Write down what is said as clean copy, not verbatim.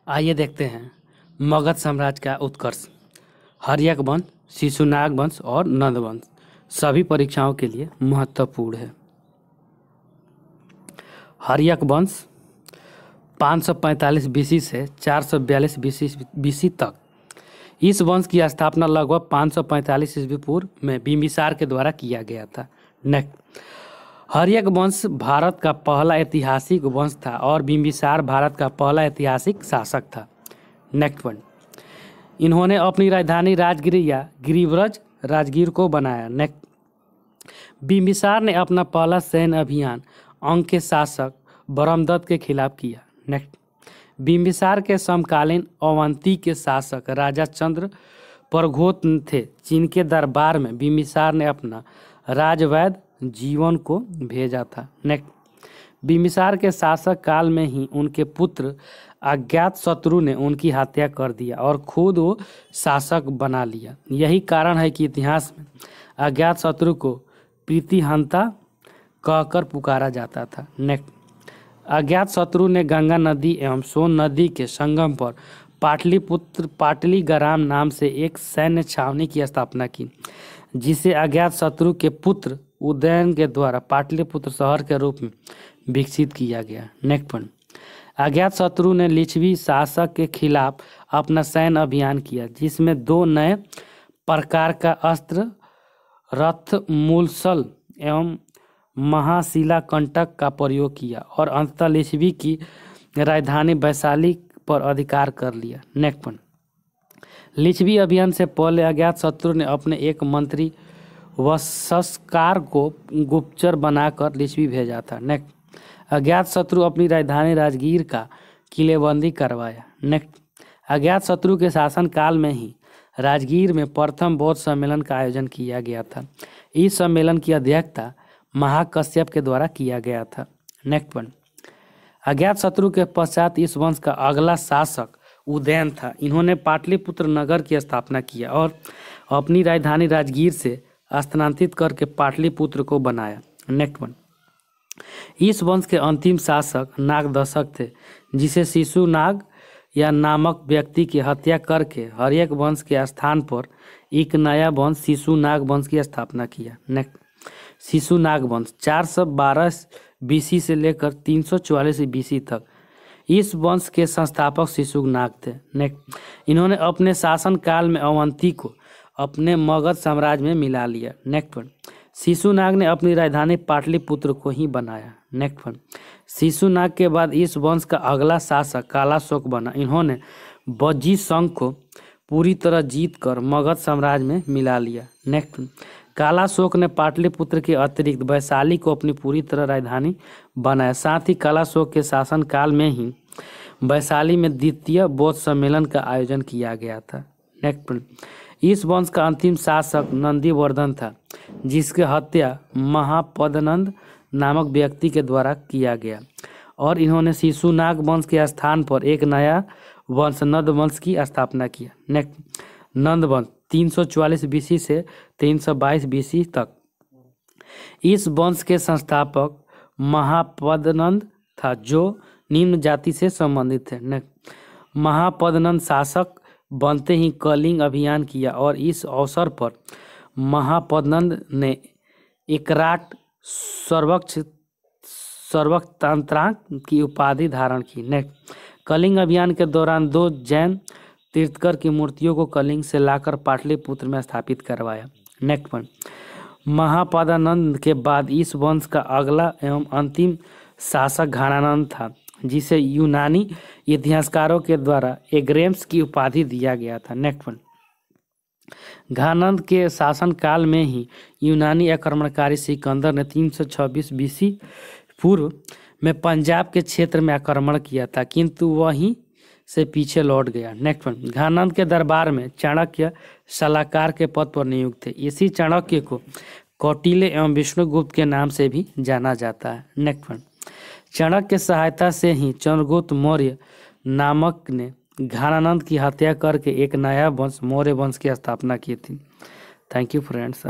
आइए देखते हैं मगध साम्राज्य का उत्कर्ष। हर्यक वंश, शिशुनाग वंश और नंद वंश सभी परीक्षाओं के लिए महत्वपूर्ण है। हर्यक वंश 545 बीसी से 442 बीसी तक। इस वंश की स्थापना लगभग 545 ईस्वी पूर्व में बिंबिसार के द्वारा किया गया था। नेक्स्ट, हर्यक वंश भारत का पहला ऐतिहासिक वंश था और बिंबिसार भारत का पहला ऐतिहासिक शासक था। नेक्स्ट वन, इन्होंने अपनी राजधानी राजगिर या गिरिव्रज राजगीर को बनाया। नेक्स्ट, बिंबिसार ने अपना पहला सैन्य अभियान अंग के शासक ब्रह्मदत्त के खिलाफ किया। नेक्स्ट, बिंबिसार के समकालीन अवंती के शासक राजा चंद्र प्रघोत थे, जिनके दरबार में बिंबिसार ने अपना राजवैद्य जीवन को भेजा था। नेक्स्ट, बिंबिसार के शासक काल में ही उनके पुत्र अज्ञातशत्रु ने उनकी हत्या कर दिया और खुद वो शासक बना लिया। यही कारण है कि इतिहास में अज्ञातशत्रु को प्रीतिहंता कहकर पुकारा जाता था। नेक्स्ट, अज्ञातशत्रु ने गंगा नदी एवं सोन नदी के संगम पर पाटलिग्राम नाम से एक सैन्य छावनी की स्थापना की, जिसे अज्ञातशत्रु के पुत्र उदयन के द्वारा पाटलिपुत्र शहर के रूप में विकसित किया गया। नेक्स्ट पॉइंट, अज्ञातशत्रु ने लिच्छवी शासक के खिलाफ अपना सैन्य अभियान किया, जिसमें 2 नए प्रकार का अस्त्र रथ मूलसल एवं महाशिला कंटक का प्रयोग किया और अंततः लिच्छवी की राजधानी वैशाली पर अधिकार कर लिया। नेक्स्ट पॉइंट, लिच्छवी अभियान से पहले अज्ञातशत्रु ने अपने एक मंत्री वशस्कार को गुप्तचर बनाकर लिच्छवी भेजा था। नेक्स्ट, अज्ञातशत्रु अपनी राजधानी राजगीर का किलेबंदी करवाया। नेक्स्ट, अज्ञातशत्रु के शासन काल में ही राजगीर में प्रथम बौद्ध सम्मेलन का आयोजन किया गया था। इस सम्मेलन की अध्यक्षता महाकश्यप के द्वारा किया गया था। नेक्स्ट वन, अज्ञातशत्रु के पश्चात इस वंश का अगला शासक उदयन था। इन्होंने पाटलिपुत्र नगर की स्थापना किया और अपनी राजधानी राजगीर से स्थानांतरित करके पाटलिपुत्र को बनाया। नेक्स्ट वन, इस वंश के अंतिम शासक नागदशक थे, जिसे शिशुनाग या नामक व्यक्ति की हत्या करके हर्यक वंश के स्थान पर एक नया वंश शिशुनाग वंश की स्थापना किया। नेक्स्ट, शिशुनाग वंश 412 बीसी से लेकर 344 बीसी तक। इस वंश के संस्थापक शिशुनाग थे। नेक्स्ट, इन्होंने अपने शासन काल में अवंती को अपने मगध साम्राज्य में मिला लिया। नेक्स्ट वन, शिशुनाग ने अपनी राजधानी पाटलिपुत्र को ही बनाया। नेक्स्ट वन, शिशुनाग के बाद इस वंश का अगला शासक कालाशोक बना। इन्होंने बज्जी संघ को पूरी तरह जीत कर मगध साम्राज्य में मिला लिया। नेक्स्ट, कालाशोक ने पाटलिपुत्र के अतिरिक्त वैशाली को अपनी पूरी तरह राजधानी बनाया। साथ ही कालाशोक के शासन काल में ही वैशाली में द्वितीय बौद्ध सम्मेलन का आयोजन किया गया था। नेक्स्ट, इस वंश का अंतिम शासक नंदीवर्धन था, जिसकी हत्या महापदनंद नामक व्यक्ति के द्वारा किया गया और इन्होंने शिशुनाग वंश के स्थान पर एक नया वंश नंद वंश की स्थापना किया। नेक्स्ट, नंद वंश 344 बीसी से 322 बीसी तक। इस वंश के संस्थापक महापदनंद था, जो निम्न जाति से संबंधित है। नेक्स्ट, महापदनंद शासक बनते ही कलिंग अभियान किया और इस अवसर पर महापदनंद ने एकराट सर्वक्षतांत्रांक की उपाधि धारण की। नेक्स्ट, कलिंग अभियान के दौरान 2 जैन तीर्थकर की मूर्तियों को कलिंग से लाकर पाटलिपुत्र में स्थापित करवाया। नेक्स्ट वन, महापदानंद के बाद इस वंश का अगला एवं अंतिम शासक घानानंद था, जिसे यूनानी इतिहासकारों के द्वारा एग्रेम्स की उपाधि दिया गया था। नेक्स्ट वन, घानानंद के शासन काल में ही यूनानी आक्रमणकारी सिकंदर ने 326 बीसी पूर्व में पंजाब के क्षेत्र में आक्रमण किया था, किंतु वहीं से पीछे लौट गया। नेक्स्ट वन, घानानंद के दरबार में चाणक्य सलाहकार के पद पर नियुक्त थे। इसी चाणक्य को कौटिल्य एवं विष्णुगुप्त के नाम से भी जाना जाता है। नेक्स्ट वन, चाणक्य की सहायता से ही चंद्रगुप्त मौर्य नामक ने घानानंद की हत्या करके एक नया वंश मौर्य वंश की स्थापना की थी। Thank you friends.